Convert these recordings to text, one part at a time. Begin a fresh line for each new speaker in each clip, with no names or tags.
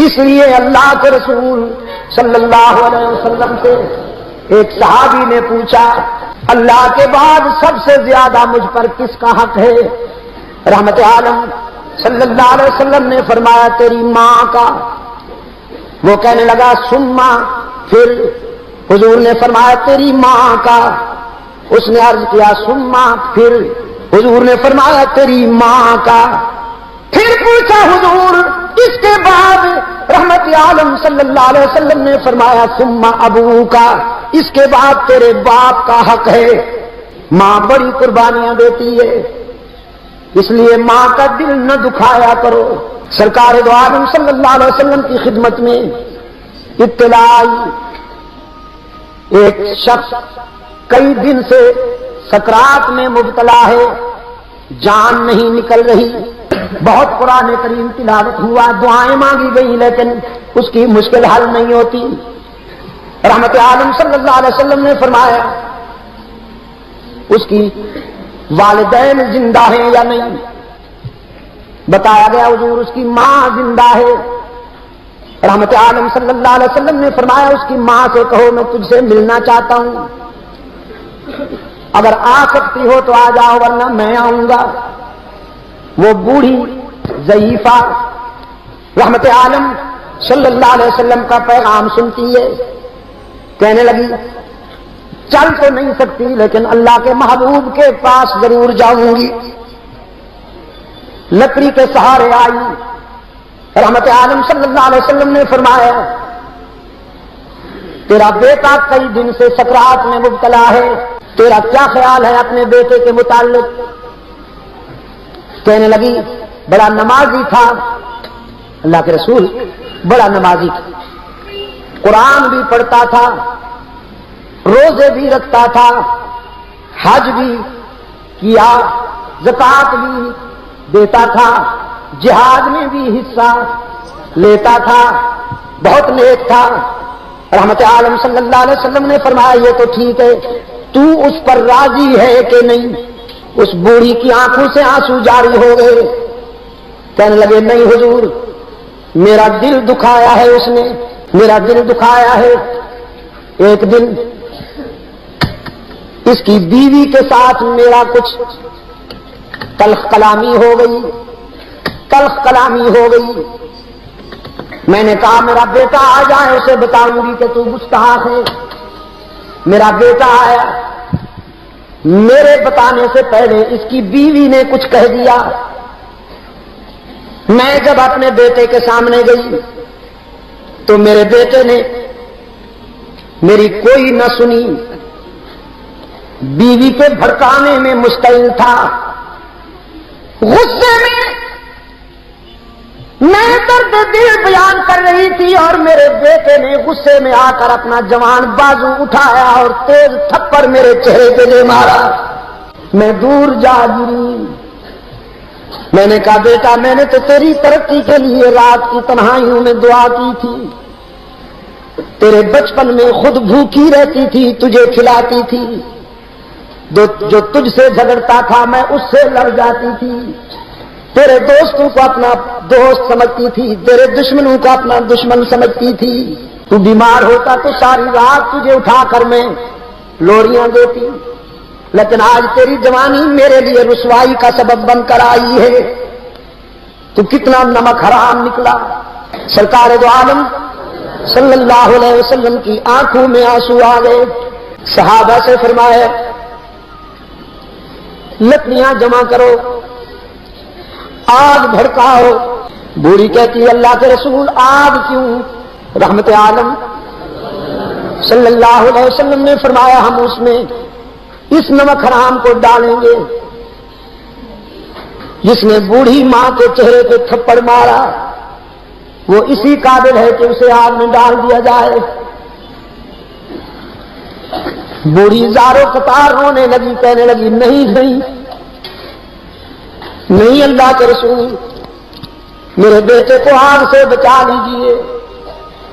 اس لیے اللہ کے رسول صلی اللہ علیہ وسلم سے ایک صحابی نے پوچھا اللہ کے بعد سب سے زیادہ مجھ پر کس کا حق ہے؟ رحمت عالم صلی اللہ علیہ وسلم نے فرمایا تیری ماں کا۔ وہ کہنے لگا سما، پھر حضور نے فرمایا تیری ماں کا۔ اس نے عرض کیا سما، پھر حضور نے فرمایا تیری ماں کا۔ پھر پوچھا حضور اس کے بعد؟ رحمت عالم صلی اللہ علیہ وسلم نے فرمایا سما ابو کا، اس کے بعد تیرے باپ کا حق ہے۔ ماں بڑی قربانیاں دیتی ہے، اس لیے ماں کا دل نہ دکھایا کرو۔ سرکار دو عالم صلی اللہ علیہ وسلم کی خدمت میں اطلاع آئی ایک شخص کئی دن سے سکرات میں مبتلا ہے، جان نہیں نکل رہی، بہت قرآن کریم تلاوت ہوا، دعائیں مانگی گئی، لیکن اس کی مشکل حل نہیں ہوتی۔ رحمت عالم صلی اللہ علیہ وسلم نے فرمایا اس کی والدین زندہ ہیں یا نہیں؟ بتایا گیا حضور اس کی ماں زندہ ہے۔ رحمت عالم صلی اللہ علیہ وسلم نے فرمایا اس کی ماں سے کہو میں تجھ سے ملنا چاہتا ہوں، اگر آ سکتی ہو تو آ جاؤ ورنہ میں آؤں گا۔ وہ بوڑھی ضعیفہ رحمت عالم صلی اللہ علیہ وسلم کا پیغام سنتی ہے، کہنے لگی چل تو نہیں سکتی لیکن اللہ کے محبوب کے پاس ضرور جاؤں گی۔ لکڑی کے سہارے آئی، رحمت عالم صلی اللہ علیہ وسلم نے فرمایا تیرا بیٹا کئی دن سے سکرات میں مبتلا ہے، تیرا کیا خیال ہے اپنے بیٹے کے متعلق؟ کہنے لگی بڑا نمازی تھا، اللہ کے رسول بڑا نمازی تھا، قرآن بھی پڑھتا تھا، روزے بھی رکھتا تھا، حج بھی کیا، زکات بھی دیتا تھا، جہاد میں بھی حصہ لیتا تھا، بہت نیک تھا۔ رحمت عالم صلی اللہ علیہ وسلم نے فرمایا یہ تو ٹھیک ہے، تو اس پر راضی ہے کہ نہیں؟ اس بوڑھی کی آنکھوں سے آنسو جاری ہو گئے، کہنے لگے نہیں حضور، میرا دل دکھایا ہے اس نے، میرا دل دکھایا ہے۔ ایک دن اس کی بیوی کے ساتھ میرا کچھ تلخ کلامی ہو گئی، تلخ کلامی ہو گئی۔ میں نے کہا میرا بیٹا آ جائے اسے بتاؤں گی کہ تو گستاخ ہے۔ میرا بیٹا آیا، میرے بتانے سے پہلے اس کی بیوی نے کچھ کہہ دیا۔ میں جب اپنے بیٹے کے سامنے گئی تو میرے بیٹے نے میری کوئی نہ سنی، بیوی کے بھڑکانے میں مشتعل تھا، غصے میں درد دل بیان کر رہی تھی، اور میرے بیٹے نے غصے میں آ کر اپنا جوان بازو اٹھایا اور تیز تھپڑ میرے چہرے پہ دے مارا۔ میں دور جا گری۔ میں نے کہا بیٹا میں نے تو تیری ترقی کے لیے رات کی تنہائیوں میں دعا کی تھی، تیرے بچپن میں خود بھوکی رہتی تھی، تجھے کھلاتی تھی، جو تجھ سے جھگڑتا تھا میں اس سے لڑ جاتی تھی، تیرے دوستوں کو اپنا دوست سمجھتی تھی، تیرے دشمنوں کو اپنا دشمن سمجھتی تھی، تو بیمار ہوتا تو ساری رات تجھے اٹھا کر میں لوریاں دیتی، لیکن آج تیری جوانی میرے لیے رسوائی کا سبب بن کر آئی ہے، تو کتنا نمک حرام نکلا۔ سرکار دو عالم صلی اللہ علیہ وسلم کی آنکھوں میں آنسو آ گئے۔ صحابہ سے فرمایا لکڑیاں جمع کرو، آگ بھڑکاؤ۔ بوڑھی کہتی ہے اللہ کے رسول آگ کیوں؟ رحمت عالم صلی اللہ علیہ وسلم نے فرمایا ہم اس میں اس نمک حرام کو ڈالیں گے جس نے بوڑھی ماں کے چہرے پہ تھپڑ مارا، وہ اسی قابل ہے کہ اسے آگ میں ڈال دیا جائے۔ بوڑھی زاروں قطار رونے لگی، کہنے لگی نہیں نہیں نہیں اللہ کے رسول، میرے بیٹے کو آگ سے بچا لیجیے۔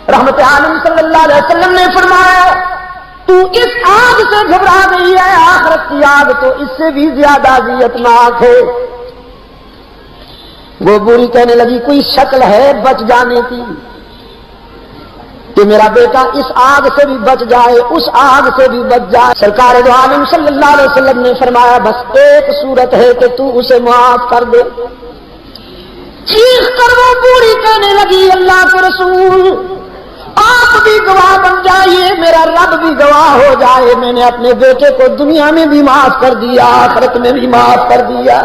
رحمت عالم صلی اللہ علیہ وسلم نے فرمایا تو اس آگ سے گھبرا گئی ہے، آخرت کی آگ تو اس سے بھی زیادہ اذیتناک ہے۔ وہ بوڑھی کہنے لگی کوئی شکل ہے بچ جانے کی؟ کہ میرا بیٹا اس آگ سے بھی بچ جائے، اس آگ سے بھی بچ جائے۔ سرکار دو عالم صلی اللہ علیہ وسلم نے فرمایا بس ایک صورت ہے کہ تو اسے معاف کر دے۔ چیخ کر وہ بوڑھی کہنے لگی اللہ کے رسول آپ بھی گواہ بن جائیے، میرا رب بھی گواہ ہو جائے، میں نے اپنے بیٹے کو دنیا میں بھی معاف کر دیا، آخرت میں بھی معاف کر دیا۔